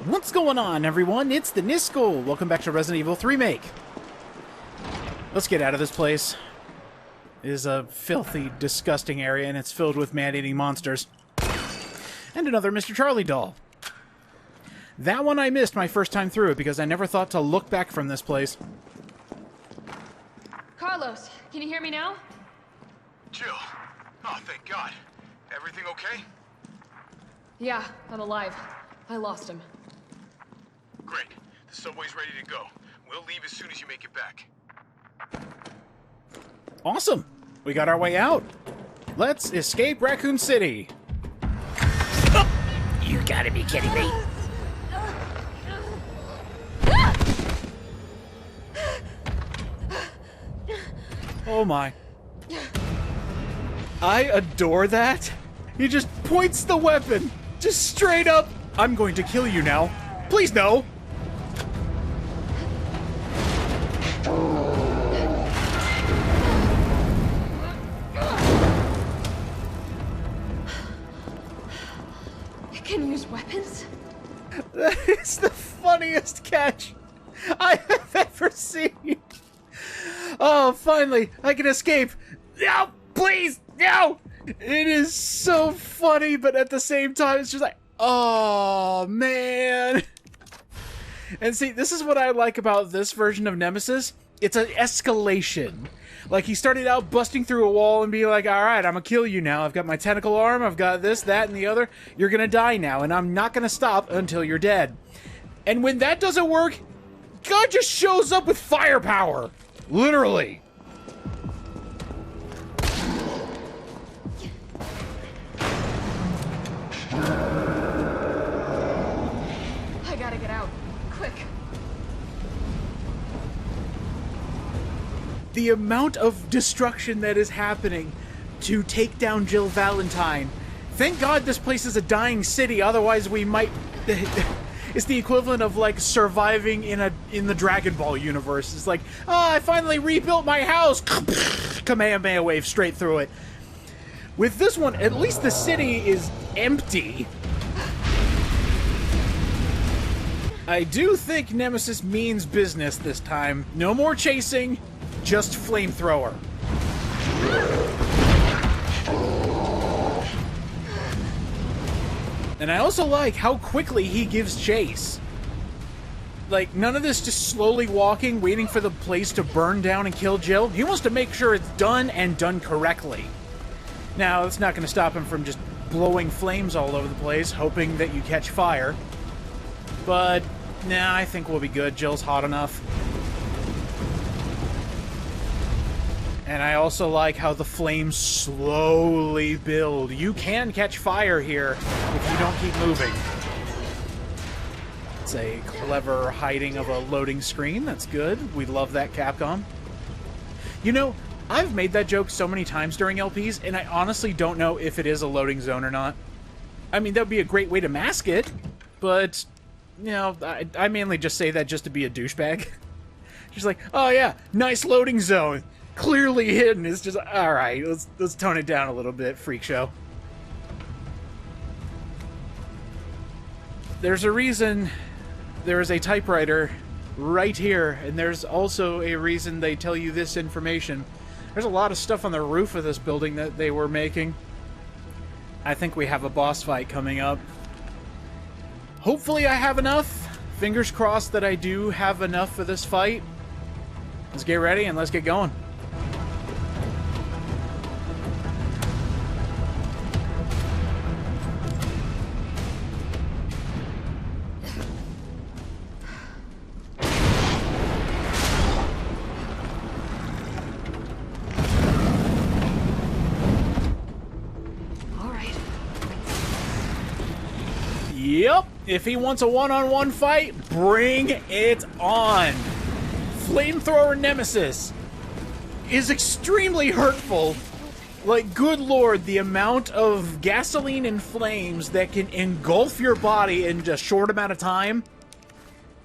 What's going on, everyone? It's the Niskel. Welcome back to Resident Evil 3 Remake. Let's get out of this place. It is a filthy, disgusting area, and it's filled with man-eating monsters. And another Mr. Charlie doll. That one I missed my first time through it because I never thought to look back from this place. Carlos, can you hear me now? Jill. Oh, thank God. Everything okay? Yeah, I'm alive. I lost him. Great. The subway's ready to go. We'll leave as soon as you make it back. Awesome! We got our way out. Let's escape Raccoon City. Oh, you gotta be kidding me. Oh my. I adore that. He just points the weapon. Just straight up. I'm going to kill you now. Please no. It can use weapons? That is the funniest catch I have ever seen. Oh, finally, I can escape. No, please, no! It is so funny, but at the same time, it's just like, oh, man. And see, this is what I like about this version of Nemesis. It's an escalation. Like, he started out busting through a wall and being like, alright, I'm gonna kill you now. I've got my tentacle arm, I've got this, that, and the other. You're gonna die now, and I'm not gonna stop until you're dead. And when that doesn't work, God just shows up with firepower. Literally. I gotta get out. Quick. The amount of destruction that is happening to take down Jill Valentine. Thank God this place is a dying city, otherwise we might... It's the equivalent of, like, surviving in the Dragon Ball universe. It's like, oh, I finally rebuilt my house! Kamehameha wave straight through it. With this one, at least the city is empty. I do think Nemesis means business this time. No more chasing, just flamethrower. And I also like how quickly he gives chase. Like, none of this just slowly walking, waiting for the place to burn down and kill Jill. He wants to make sure it's done and done correctly. Now, it's not going to stop him from just blowing flames all over the place, hoping that you catch fire. But, nah, I think we'll be good. Jill's hot enough. And I also like how the flames slowly build. You can catch fire here if you don't keep moving. It's a clever hiding of a loading screen. That's good. We love that, Capcom. You know, I've made that joke so many times during LPs, and I honestly don't know if it is a loading zone or not. I mean, that would be a great way to mask it, but, you know, I mainly just say that just to be a douchebag. Just like, oh yeah, nice loading zone. Clearly hidden. It's just, alright, let's tone it down a little bit, freak show. There's a reason there is a typewriter right here, and there's also a reason they tell you this information. There's a lot of stuff on the roof of this building that they were making. I think we have a boss fight coming up. Hopefully I have enough. Fingers crossed that I do have enough for this fight. Let's get ready and let's get going. Yep, if he wants a one-on-one fight, bring it on. Flamethrower Nemesis is extremely hurtful. Like, good lord, the amount of gasoline and flames that can engulf your body in just a short amount of time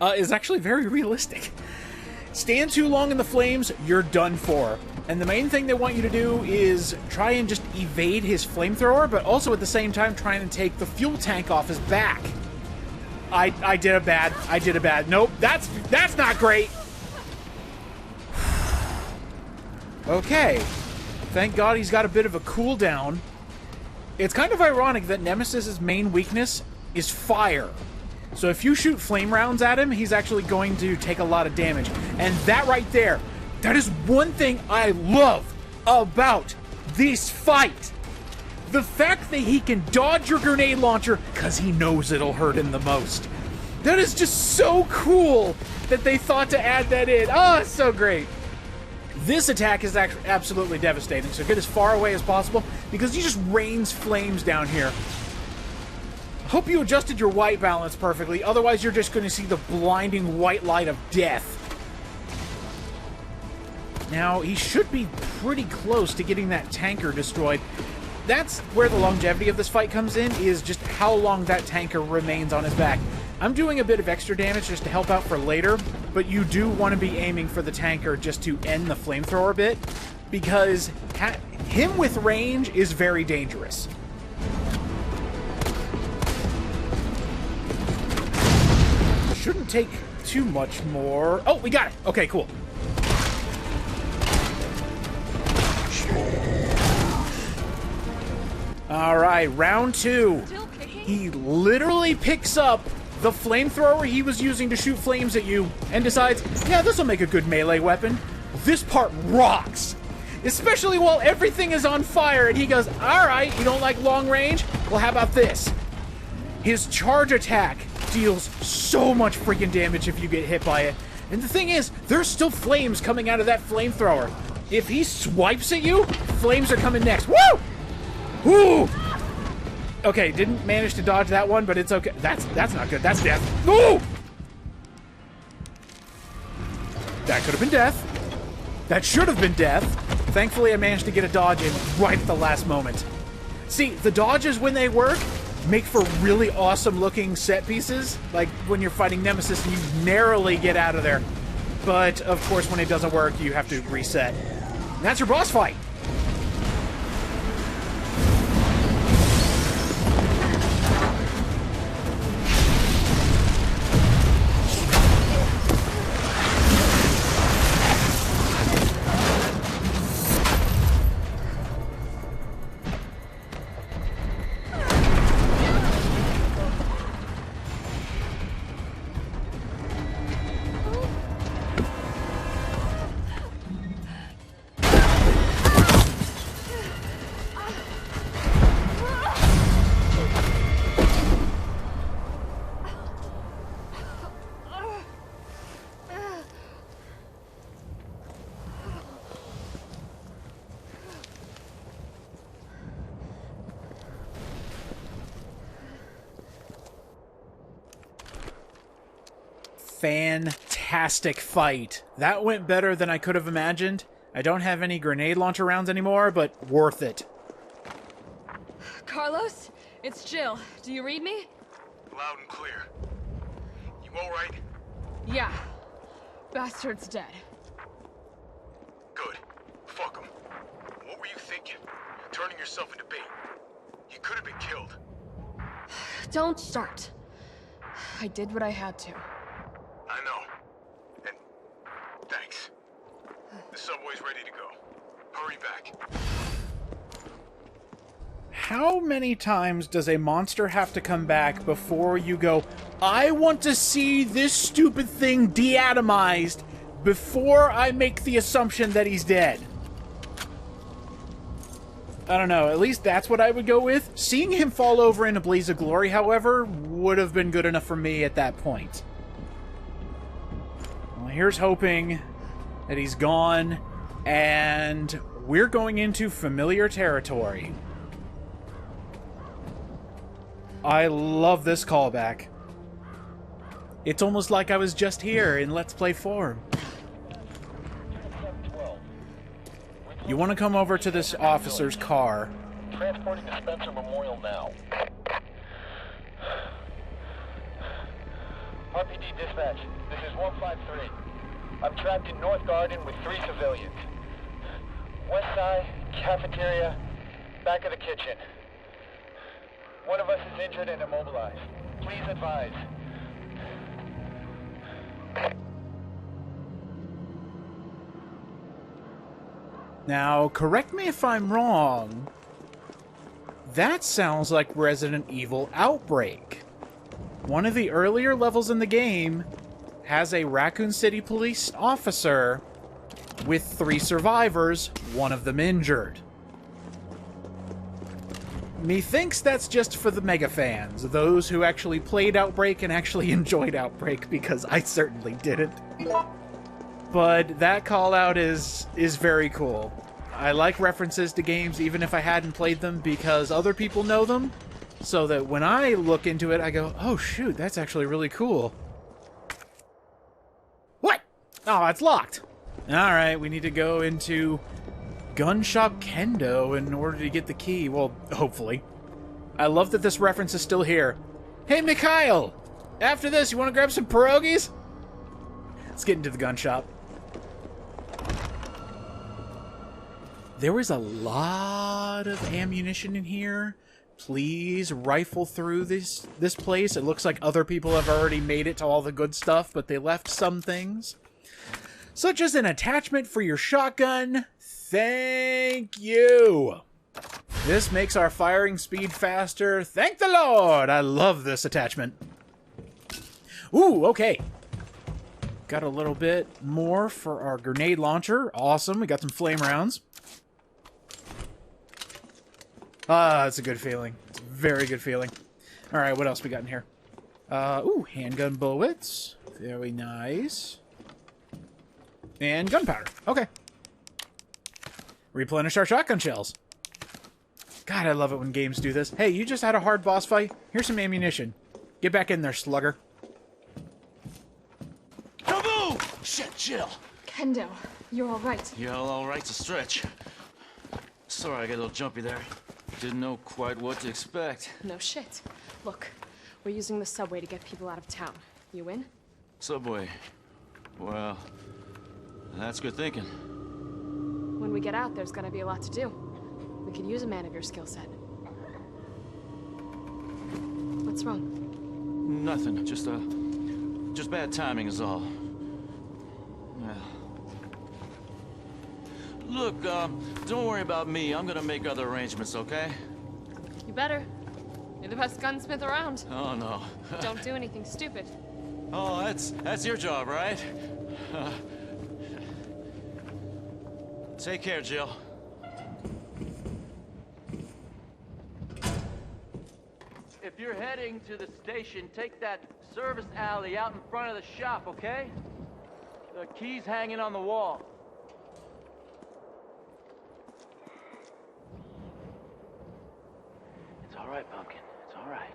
is actually very realistic. Stand too long in the flames, you're done for. And the main thing they want you to do is try and just evade his flamethrower, but also at the same time trying to take the fuel tank off his back. I did a bad. I did a bad. Nope, that's not great. Okay. Thank God he's got a bit of a cooldown. It's kind of ironic that Nemesis's main weakness is fire. So if you shoot flame rounds at him, he's actually going to take a lot of damage. And that right there, that is one thing I love about this fight. The fact that he can dodge your grenade launcher because he knows it'll hurt him the most. That is just so cool that they thought to add that in. Oh, it's so great. This attack is actually absolutely devastating, so get as far away as possible because he just rains flames down here. Hope you adjusted your white balance perfectly, otherwise you're just going to see the blinding white light of death. Now, he should be pretty close to getting that tanker destroyed. That's where the longevity of this fight comes in, is just how long that tanker remains on his back. I'm doing a bit of extra damage just to help out for later, but you do want to be aiming for the tanker just to end the flamethrower bit, because him with range is very dangerous. Shouldn't take too much more. Oh, we got it. Okay, cool. Alright, round 2. He literally picks up the flamethrower he was using to shoot flames at you and decides, yeah, this will make a good melee weapon. This part rocks. Especially while everything is on fire and he goes, alright, you don't like long range? Well, how about this? His charge attack deals so much freaking damage if you get hit by it. And the thing is, there's still flames coming out of that flamethrower. If he swipes at you, flames are coming next. Woo! Woo! Okay, didn't manage to dodge that one, but it's okay. That's not good. That's death. Ooh! That could have been death. That should have been death. Thankfully, I managed to get a dodge in right at the last moment. See, the dodges, when they work, make for really awesome-looking set pieces, like when you're fighting Nemesis and you narrowly get out of there. But, of course, when it doesn't work, you have to reset. And that's your boss fight. Fantastic fight. That went better than I could have imagined. I don't have any grenade launcher rounds anymore, but worth it. Carlos, it's Jill. Do you read me? Loud and clear. You all right? Yeah. Bastard's dead. Good. Fuck him. What were you thinking? Turning yourself into bait. You could have been killed. Don't start. I did what I had to. I know. And thanks. The subway's ready to go. Hurry back. How many times does a monster have to come back before you go, I want to see this stupid thing deatomized before I make the assumption that he's dead? I don't know, at least that's what I would go with. Seeing him fall over in a blaze of glory, however, would have been good enough for me at that point. Well, here's hoping that he's gone, and we're going into familiar territory. I love this callback. It's almost like I was just here in Let's Play form. You want to come over to this officer's car. Transporting to Spencer Memorial now. RPD dispatch, this is 153. I'm trapped in North Garden with 3 civilians. West side, cafeteria, back of the kitchen. One of us is injured and immobilized. Please advise. Now, correct me if I'm wrong. That sounds like Resident Evil Outbreak. One of the earlier levels in the game has a Raccoon City police officer with 3 survivors, one of them injured. Methinks that's just for the mega fans, those who actually played Outbreak and actually enjoyed Outbreak, because I certainly didn't. But that call-out is very cool. I like references to games even if I hadn't played them, because other people know them, so that when I look into it, I go, oh shoot, that's actually really cool. What? Oh, it's locked. Alright, we need to go into Gun Shop Kendo in order to get the key. Well, hopefully. I love that this reference is still here. Hey, Mikhail! After this, you want to grab some pierogies? Let's get into the gun shop. There was a lot of ammunition in here. Please rifle through this place. It looks like other people have already made it to all the good stuff, but they left some things. Such as an attachment for your shotgun. Thank you. This makes our firing speed faster. Thank the Lord! I love this attachment. Ooh, okay. Got a little bit more for our grenade launcher. Awesome, we got some flame rounds. Ah, it's a good feeling. It's a very good feeling. Alright, what else we got in here? Ooh, handgun bullets. Very nice. And gunpowder. Okay. Replenish our shotgun shells. God, I love it when games do this. Hey, you just had a hard boss fight? Here's some ammunition. Get back in there, slugger. Kaboom! Shit, chill. Kendo, you're all right. Yeah, all right's a stretch. Sorry, I got a little jumpy there. Didn't know quite what to expect. No shit. Look, we're using the subway to get people out of town. You in? Subway. Well, that's good thinking. When we get out, there's gonna be a lot to do. We could use a man of your skill set. What's wrong? Nothing. Just bad timing is all. Well. Look, don't worry about me. I'm gonna make other arrangements, okay? You better. You're the best gunsmith around. Oh, no. Don't do anything stupid. Oh, that's your job, right? Take care, Jill. If you're heading to the station, take that service alley out in front of the shop, okay? The key's hanging on the wall. It's all right, Pumpkin. It's all right.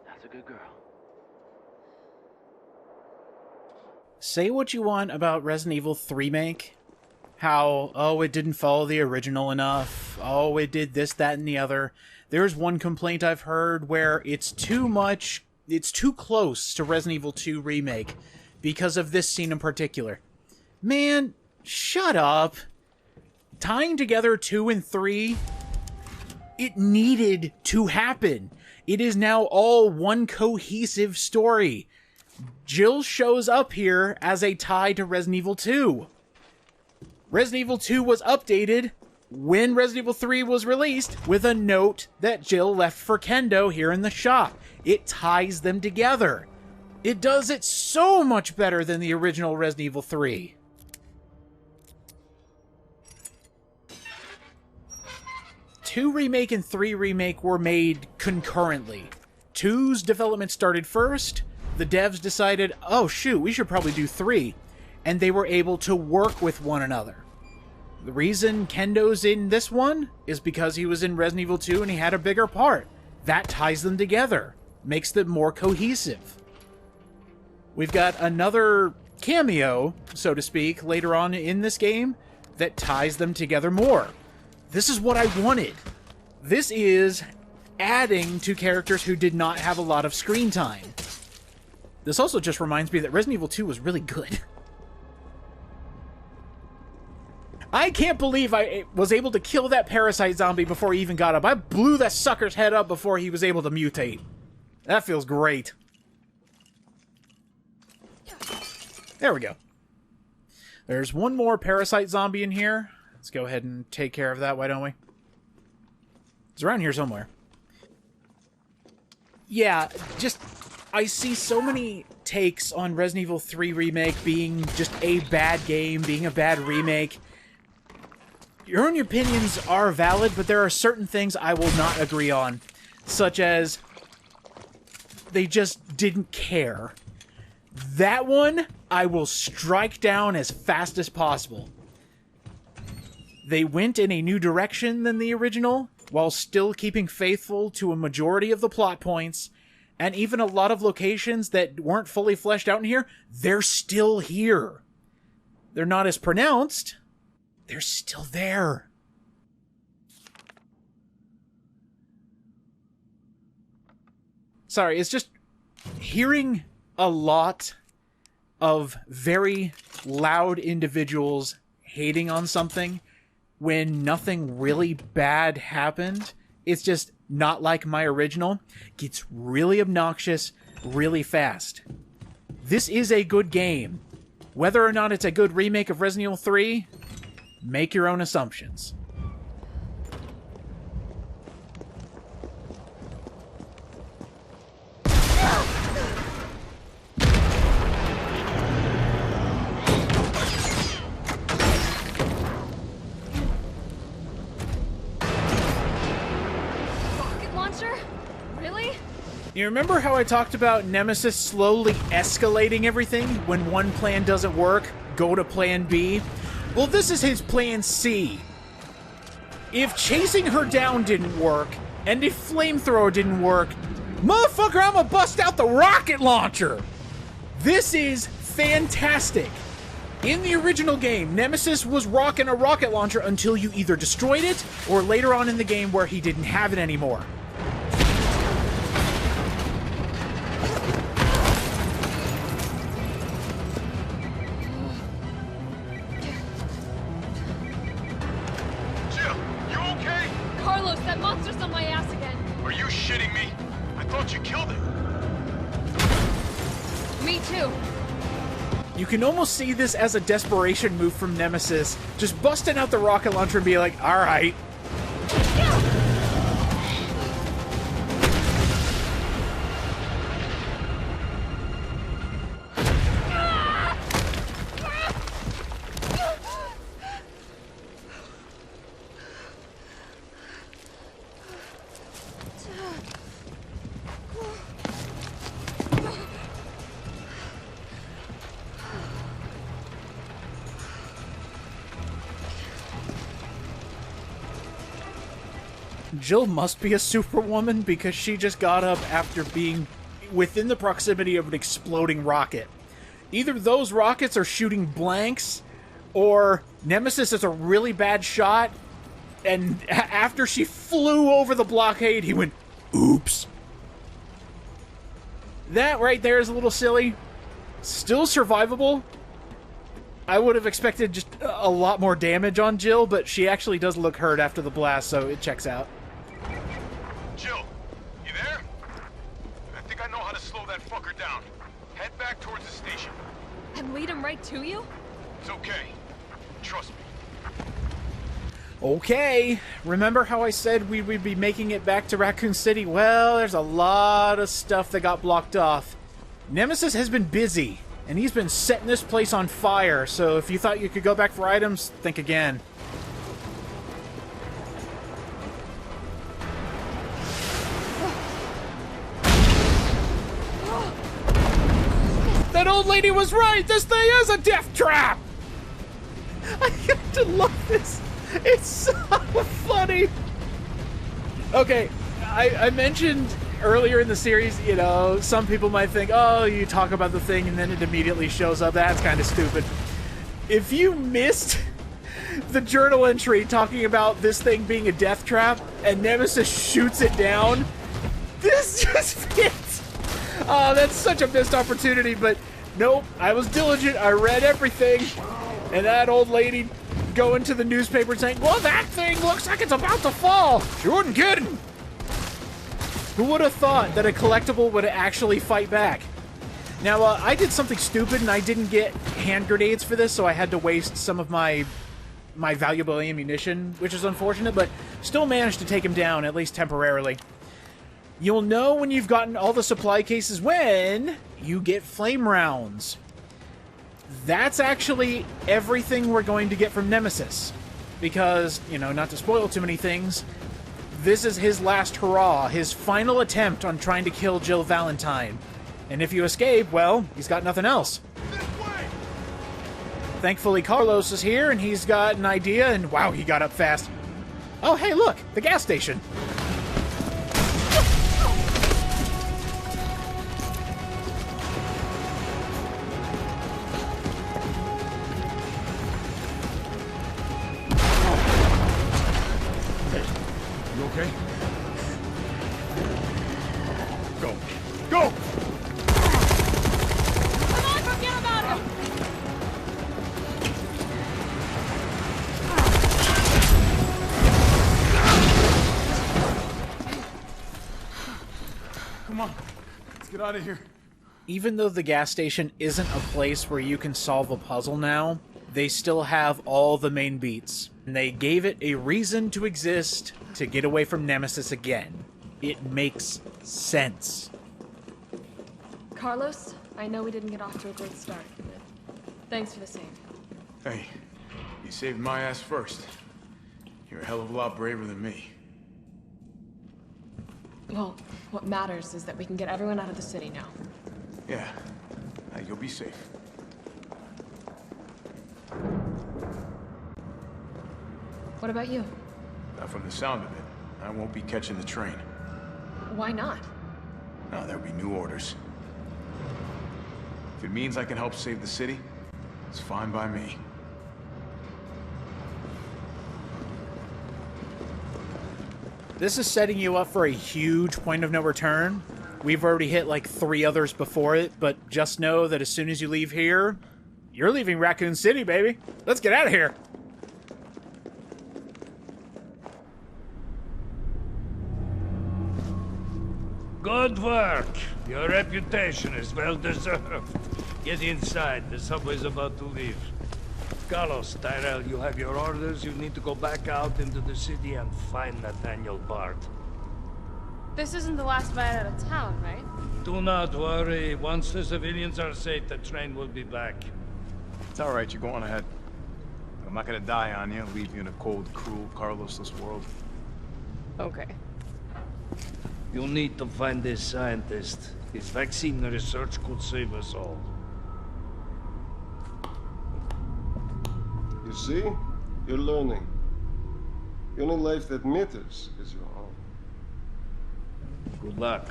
That's a good girl. Say what you want about Resident Evil 3 Remake. How, oh, it didn't follow the original enough. Oh, it did this, that, and the other. There's one complaint I've heard where it's too much, it's too close to Resident Evil 2 Remake because of this scene in particular. Man, shut up. Tying together 2 and 3, it needed to happen. It is now all one cohesive story. Jill shows up here as a tie to Resident Evil 2. Resident Evil 2 was updated when Resident Evil 3 was released with a note that Jill left for Kendo here in the shop. It ties them together. It does it so much better than the original Resident Evil 3. Two Remake and 3 Remake were made concurrently. 2's development started first. The devs decided, oh shoot, we should probably do 3. And they were able to work with one another. The reason Kendo's in this one is because he was in Resident Evil 2 and he had a bigger part. That ties them together, makes them more cohesive. We've got another cameo, so to speak, later on in this game that ties them together more. This is what I wanted. This is adding to characters who did not have a lot of screen time. This also just reminds me that Resident Evil 2 was really good. I can't believe I was able to kill that parasite zombie before he even got up. I blew that sucker's head up before he was able to mutate. That feels great. There we go. There's one more parasite zombie in here. Let's go ahead and take care of that, why don't we? It's around here somewhere. Yeah, just... I see so many takes on Resident Evil 3 Remake being just a bad game, being a bad remake. Your own opinions are valid, but there are certain things I will not agree on. Such as... they just didn't care. That one, I will strike down as fast as possible. They went in a new direction than the original, while still keeping faithful to a majority of the plot points, and even a lot of locations that weren't fully fleshed out in here, they're still here. They're not as pronounced, they're still there. Sorry, it's just hearing a lot of very loud individuals hating on something when nothing really bad happened. It's just not like my original. Gets really obnoxious really fast. This is a good game. Whether or not it's a good remake of Resident Evil 3, make your own assumptions. You remember how I talked about Nemesis slowly escalating everything? When one plan doesn't work, go to plan B? Well, this is his plan C. If chasing her down didn't work, and if flamethrower didn't work, motherfucker, I'm gonna bust out the rocket launcher! This is fantastic. In the original game, Nemesis was rocking a rocket launcher until you either destroyed it, or later on in the game where he didn't have it anymore. You can almost see this as a desperation move from Nemesis, just busting out the rocket launcher and be like, alright. Jill must be a superwoman because she just got up after being within the proximity of an exploding rocket. Either those rockets are shooting blanks, or Nemesis is a really bad shot, and after she flew over the blockade, he went, oops. That right there is a little silly. Still survivable. I would have expected just a lot more damage on Jill, but she actually does look hurt after the blast, so it checks out. Jill, you there? I think I know how to slow that fucker down. Head back towards the station. And lead him right to you? It's okay. Trust me. Okay. Remember how I said we would be making it back to Raccoon City? Well, there's a lot of stuff that got blocked off. Nemesis has been busy, and he's been setting this place on fire, so if you thought you could go back for items, think again. That old lady was right! This thing is a death trap! I have to love this! It's so funny! Okay, I mentioned earlier in the series, you know, some people might think, oh, you talk about the thing and then it immediately shows up. That's kind of stupid. If you missed the journal entry talking about this thing being a death trap and Nemesis shoots it down, this just fits! Oh, that's such a missed opportunity, but nope, I was diligent, I read everything, and that old lady going to the newspaper saying, well, that thing looks like it's about to fall! She wasn't kidding! Who would have thought that a collectible would actually fight back? Now, I did something stupid and I didn't get hand grenades for this, so I had to waste some of my valuable ammunition, which is unfortunate, but still managed to take him down, at least temporarily. You'll know when you've gotten all the supply cases when you get flame rounds. That's actually everything we're going to get from Nemesis. Because, you know, not to spoil too many things, this is his last hurrah, his final attempt on trying to kill Jill Valentine. And if you escape, well, he's got nothing else. Thankfully, Carlos is here, and he's got an idea, and wow, he got up fast. Oh, hey, look, the gas station. You okay? Go. Go! Come on, forget about him! Come on. Let's get out of here. Even though the gas station isn't a place where you can solve a puzzle now, they still have all the main beats. And they gave it a reason to exist to get away from Nemesis again. It makes sense. Carlos, I know we didn't get off to a great start, but thanks for the save. Hey, you saved my ass first. You're a hell of a lot braver than me. Well, what matters is that we can get everyone out of the city now. Yeah. Hey, you'll be safe. What about you? From the sound of it, I won't be catching the train. Why not? No, there'll be new orders. If it means I can help save the city, it's fine by me. This is setting you up for a huge point of no return. We've already hit like 3 others before it, but just know that as soon as you leave here, you're leaving Raccoon City, baby. Let's get out of here. Good work. Your reputation is well deserved. Get inside. The subway's about to leave. Carlos, Tyrell, you have your orders. You need to go back out into the city and find Nathaniel Bart. This isn't the last ride out of town, right? Do not worry. Once the civilians are safe, the train will be back. It's all right, you go on ahead. I'm not gonna die on you, leave you in a cold, cruel, Carlosless world. Okay. You'll need to find this scientist. His vaccine research could save us all. You see? You're learning. The only life that matters is your own. Good luck.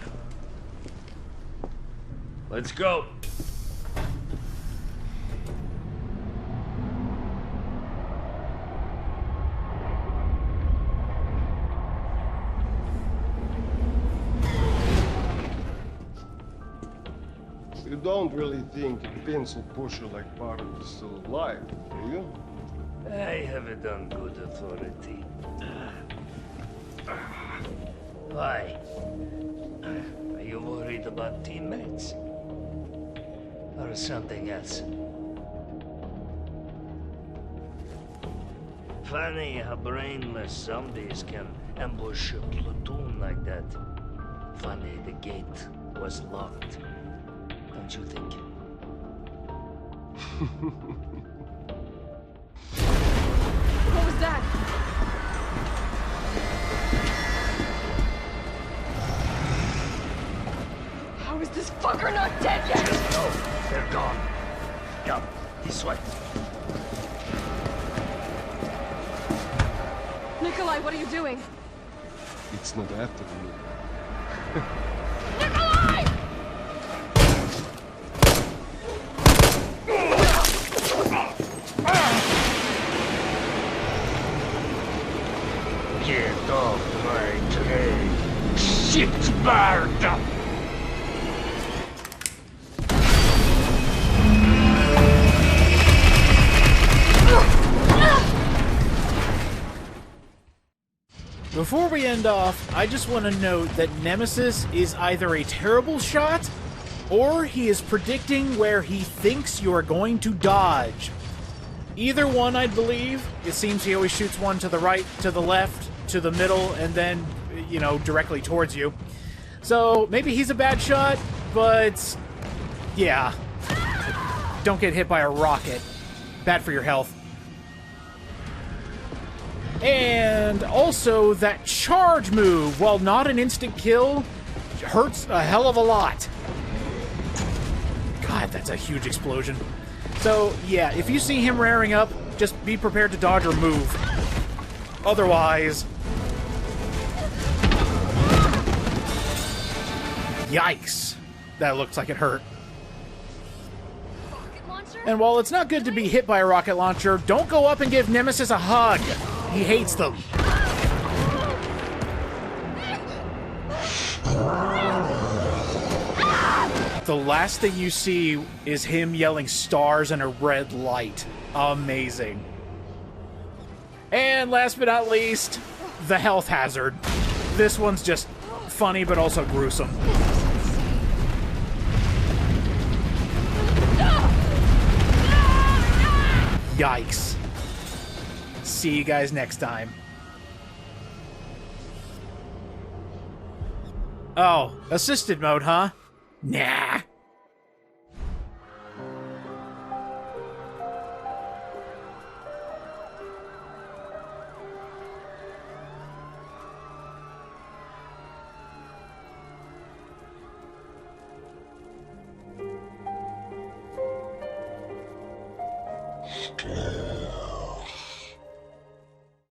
Let's go. You don't really think a pencil pusher like Bart is still alive, do you? I have it on good authority. Why? Are you worried about teammates? Or something else? Funny how brainless zombies can ambush a platoon like that. Funny the gate was locked. Don't you think? What was that? How is this fucker not dead yet? No, they're gone. Yup, this way. Nikolai, what are you doing? It's not after me. Nikolai! Get off my train, shit bird! Before we end off, I just want to note that Nemesis is either a terrible shot or he is predicting where he thinks you are going to dodge. Either one, I believe. It seems he always shoots one to the right, to the left, to the middle, and then, you know, directly towards you. So, maybe he's a bad shot, but yeah. Don't get hit by a rocket. Bad for your health. And also, that charge move, while not an instant kill, hurts a hell of a lot. God, that's a huge explosion. So, yeah, if you see him rearing up, just be prepared to dodge or move. Otherwise... Yikes. That looks like it hurt. And while it's not good to be hit by a rocket launcher, don't go up and give Nemesis a hug. He hates them. The last thing you see is him yelling stars and a red light. Amazing. And last but not least, the health hazard. This one's just funny but also gruesome. Yikes. See you guys next time. Oh, assisted mode, huh? Nah. Stop.